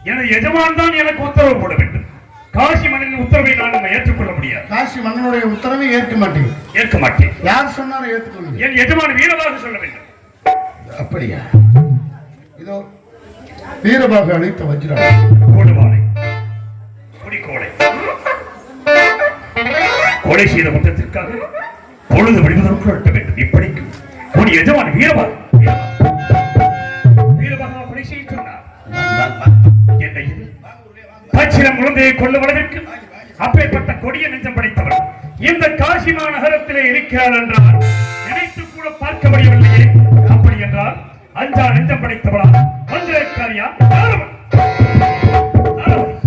எனது எஜமான் தான் எனக்கு உத்தரவு போட வேண்டும். காசி மன்னனின் உத்தரவை நான் ஏற்றுக்கொள்ள முடியாது. காசி மன்னனுடைய உத்தரவை ஏற்க மாட்டேன். ஏற்க மாட்டேன். யார் சொன்னாலும் ஏற்றுக்கொள்ள. என் எஜமான் வீரபாக சொல்ல வேண்டும். அப்படியா? இதோ வீரபாக அழைத்த வஜ்ரம் கொடுவாளை குடிக்கோளை கொலை செய்த மொத்தத்திற்காக பொழுது விடுவதற்குள் வெட்ட வேண்டும். இப்படிக்கு உன் எஜமான் வீரபாக கொலை செய்ய சொன்னார். என்ன இது? பச்சிலம் குழந்தையை கொல்ல வளர்க்கு அப்பேற்பட்ட கொடிய நெஞ்சம் படைத்தவர் இந்த காசி மாநகரத்திலே இருக்கிறார் என்றால் நினைத்து கூட பார்க்க முடியவில்லையே. அப்படி என்றால் அஞ்சா நெஞ்சம் படைத்தவளா மந்திரக்காரியா?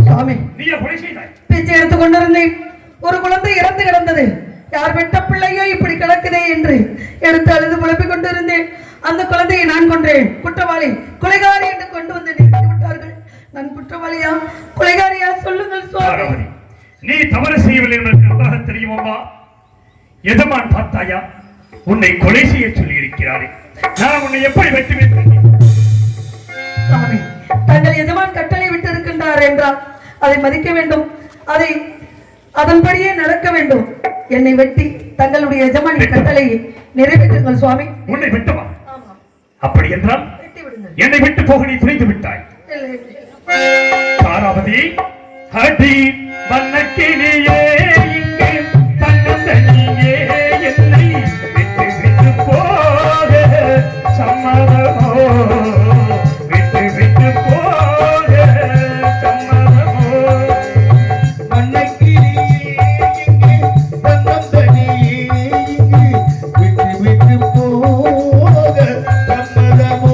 சாமி, நீ கொலை செய்தாய். பிச்சை எடுத்துக் கொண்டிருந்தேன். ஒரு குழந்தை இறந்து கிடந்தது. யார் பெற்ற பிள்ளையோ இப்படி கிடக்குதே என்று எடுத்து அழுது புலப்பிக் கொண்டிருந்தேன். அந்த குழந்தையை நான் கொன்றேன். குற்றவாளி கொலைகாரி என்று கொண்டு வந்து நிறுத்தி விட்டார்கள். நான் குற்றவாளியா கொலைகாரியா? சொல்லுங்கள் சுவாமி. நீ தவறு செய்யவில்லை என்பதற்கு நன்றாக தெரியுமா? எஜமான் பார்த்தாயா? உன்னை கொலை செய்ய சொல்லி இருக்கிறாரே, நான் உன்னை எப்படி வெற்றி வைத்தேன்? சுவாமி, தங்கள் எஜமான் கட்டளை விட்டு இருக்கின்றார் என்றால் அதை மதிக்க வேண்டும். அதை அதன்படியே நடக்க வேண்டும். என்னை வெட்டி தங்களுடைய எஜமானின் கட்டளையை நிறைவேற்றுங்கள் சுவாமி. உன்னை வெட்டவா? அப்படி என்றால் என்னை விட்டு போக நீ துணிந்து விட்டாய். தாராவதி, அடி வண்ணக்கிளியே இங்கு தன்னந்தனியே என்னை விட்டு விட்டு போக சம்மதமோ, விட்டு விட்டு போக சம்மதமோ. வண்ணக்கிளியே இங்கு தன்னந்தனியே இங்கு விட்டு விட்டு போக சம்மதமோ.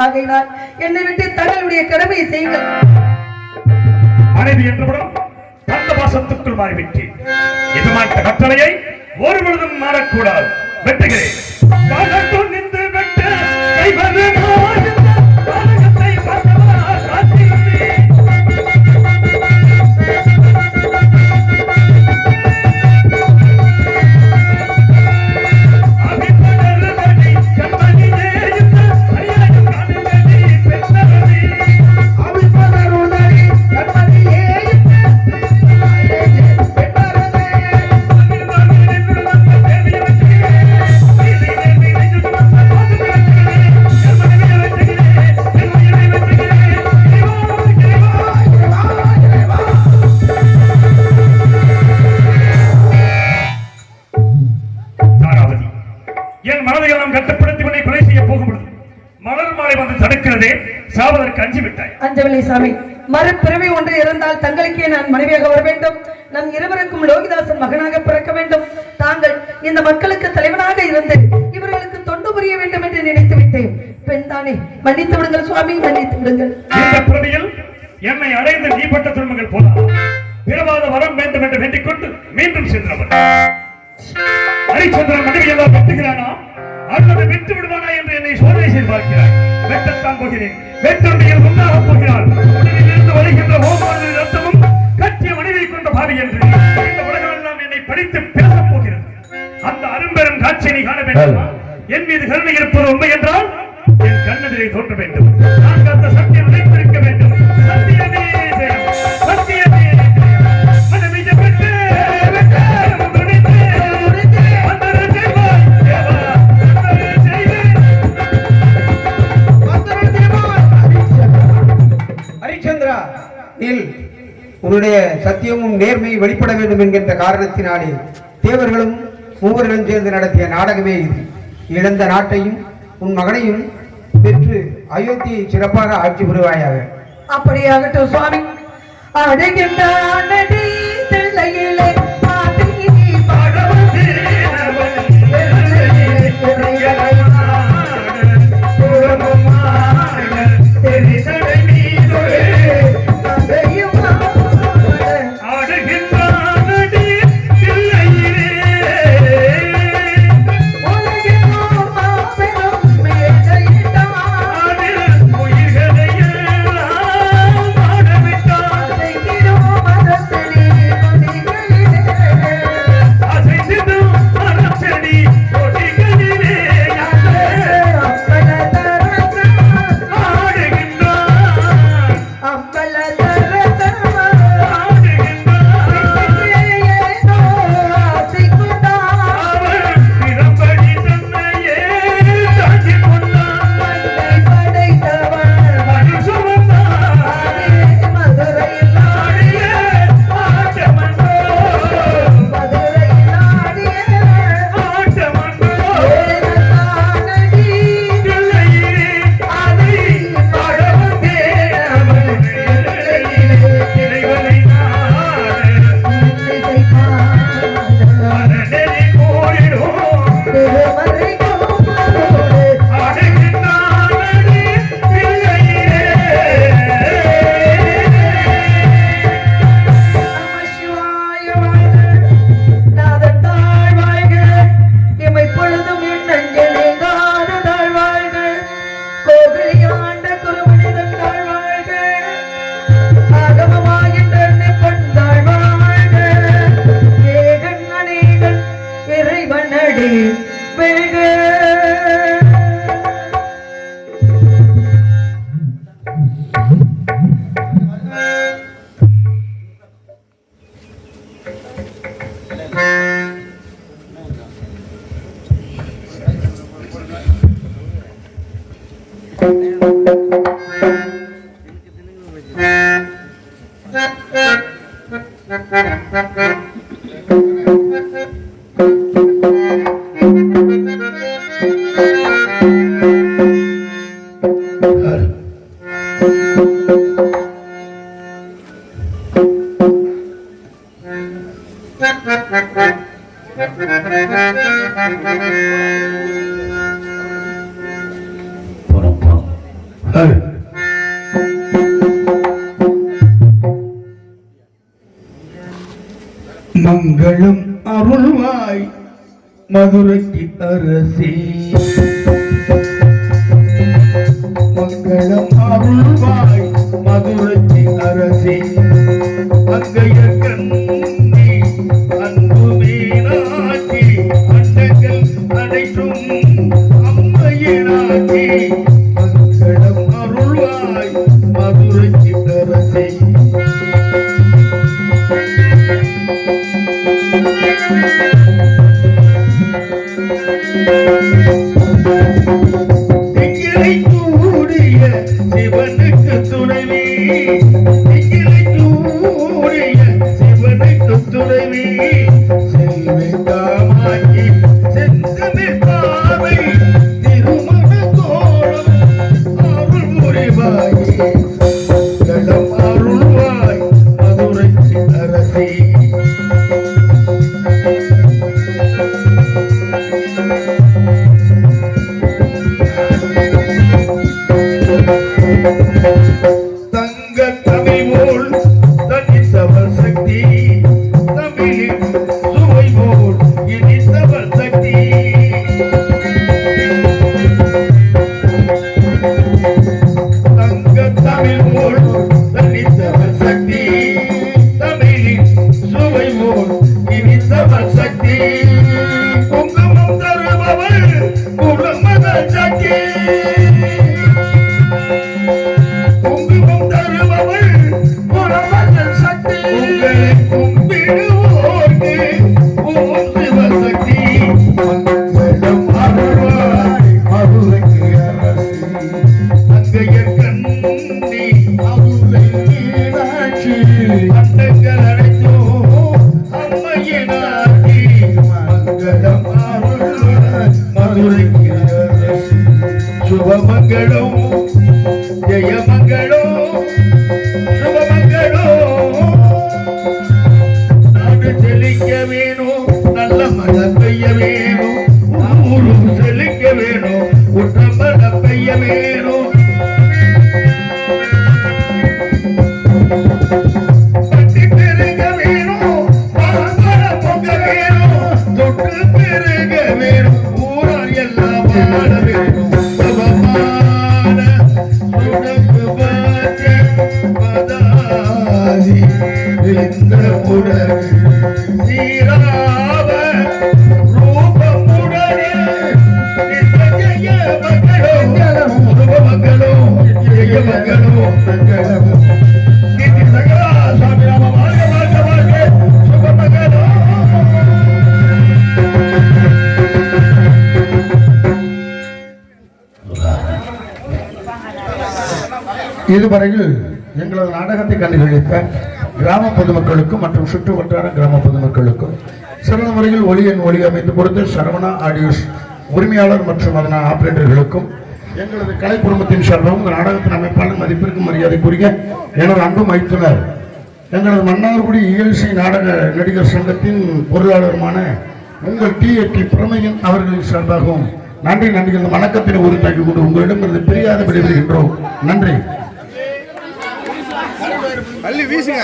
ஆகையினால் என்னை விட்டு தங்களுடைய கடமையை செய்யுங்கள். மனைவி என்றவுடன் தந்த வாசத்துக்குள் மாறிவிட்டு எஜமான் கட்டளையை ஒரு பொழுதும் மாறக்கூடாது. வெட்டுகிறேன். முன்னாலே வந்து தடுக்கிறதே, சாவதற்கு அஞ்சு விட்டாய். அஞ்சவில்லை சாமி. மறுபிறவி ஒன்று இருந்தால் தங்களுக்கே நான் மனைவியாக வர வேண்டும். நம் இருவருக்கும் லோகிதாசன் மகனாக பிறக்க வேண்டும். தாங்கள் இந்த மக்களுக்கு தலைவனாக இருந்து இவர்களுக்கு தொண்டு புரிய வேண்டும் என்று நினைத்து விட்டேன். பெண் தானே, மன்னித்து விடுங்கள் சுவாமி, மன்னித்து விடுங்கள். இந்த பிறவியில் என்னை அடைந்து நீ பட்ட துன்பங்கள் போலாம். பிறவாத வரம் வேண்டும் என்று வேண்டிக் கொண்டு மீண்டும் சென்றவன் ஹரிச்சந்திரன் மனைவி எல்லாம் வெட்டுகிறானா அல்லது விட்டு விடுவானா என்று என்னை சோதனை செய்து பார்க்கிறார். வெட்டத்தான் போகிறேன். வெட்டுண்டியில் உண்டாக போகிறாள். உடலில் இருந்து வருகின்ற ஓமானது ரத்தமும் கட்டிய மனைவியை கொண்ட பாவி என்று இந்த உலகம் எல்லாம் என்னை படித்து பேசப் போகிறது. அந்த அரும்பெரும் காட்சியை காண வேண்டுமா? என் மீது கருணை இருப்பது உண்மை என்றால் என் கண்ணெதிரை தோன்ற வேண்டும். நான் அந்த சத்தியம் நிலைத்திருக்க வேண்டும். சத்தியமே ஜெயம், சத்தியமே ஜெயம். மனமே ஜெபத்தே, ஹரிச்சந்திரா, உன்னுடைய சத்தியமும் நேர்மையும் வெளிப்பட வேண்டும் என்கின்ற காரணத்தினாலே தேவர்களும் மூவர்களும் சேர்ந்து நடத்திய நாடகமே இது. இழந்த நாட்டையும் உன் மகனையும் பெற்று அயோத்தியை சிறப்பாக ஆட்சி புரிவாயாக. அப்படியாகட்டும் சுவாமி. அடைகின்ற நடி தெல்லையிலே மங்களம் அருள்வாய் மதுரைக்கு அரசே, மங்களம் அருள்வாய் மதுரைக்கு அரசே, அங்கைய கண்ணி அன்பு மீனாட்சி அண்டங்கள் அனைத்தும் அம்மையினாட்சி, மங்களம் அருள்வாய் மதுரைக்கு அரசே. Thank you. அங்கையர் கண்ணி அமுதை மீனாட்சி அண்டங்கள் அனைத்தும் அம்மையினாட்சி மங்களம் அருள்வாய் மதுரைக்கு அரசி சுபமங்களம் ஜெயமங்களம் சுபமங்களம் நாடு செழிக்க வேணும் நல்ல மழை பெய்ய வேணும் ஊரும் செழிக்க வேணும் உற்ற மழை பெய்ய வேணும் பட்டி பெருக வேணும் பால்மர பொங்க வேணும் தொட்டு பெருக வேணும் ஊரார் எல்லாம் வாழ வேணும் சுபமான சுடக்கு பாக்க பதாதி இந்த உடல் சீராவ ரூபமுடனே நின்ற ஜெய மங்களம் சுபமங்களம் ஜெய மங்களம் மங்களம் நிதி சகலா சாமி ராம வாழ்க வாழ்க வாழ்க சுபமங்களம் இதுவரையில் எங்களது நாடகத்தை கண்டுகளித்த கிராம பொதுமக்களுக்கும் மற்றும் சுற்று வட்டார கிராம பொதுமக்களுக்கும் சிறந்த முறையில் ஒளி அமைத்து கொடுத்த சரவணா ஆடியோஸ் உரிமையாளர் மற்றும் அதன் ஆபரேட்டர்களுக்கும் எங்களது கலை குடும்பத்தின் சார்பாகவும் இந்த நாடகத்தின் அமைப்பாளர் மதிப்பிற்கும் மரியாதைக்குரிய எனது அன்பு மைத்துனர் எங்களது மன்னார்குடி இயல்சி நாடக நடிகர் சங்கத்தின் பொருளாளருமான உங்கள் டி பிரமையன் அவர்களின் சார்பாகவும் நன்றி இந்த வணக்கத்தினை உறுத்தாக்கி கொண்டு உங்களிடமிருந்து பிரியாத விடைபெறுகின்றோம். நன்றி. பள்ளி வீசுங்க.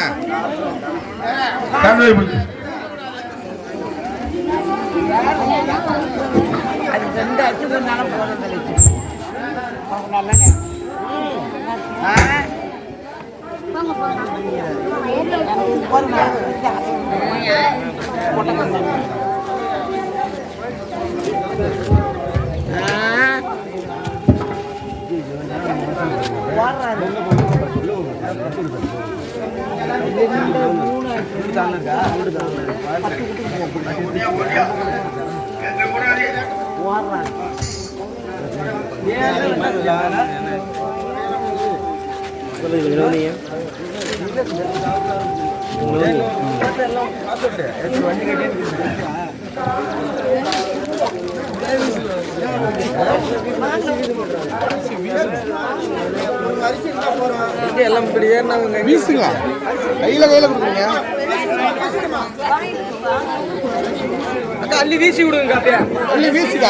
வீசுங்க. கையில கொடுக்குறீங்க. அக்கா அள்ளி வீசி விடுங்க. அப்படியே அள்ளி வீசுங்க.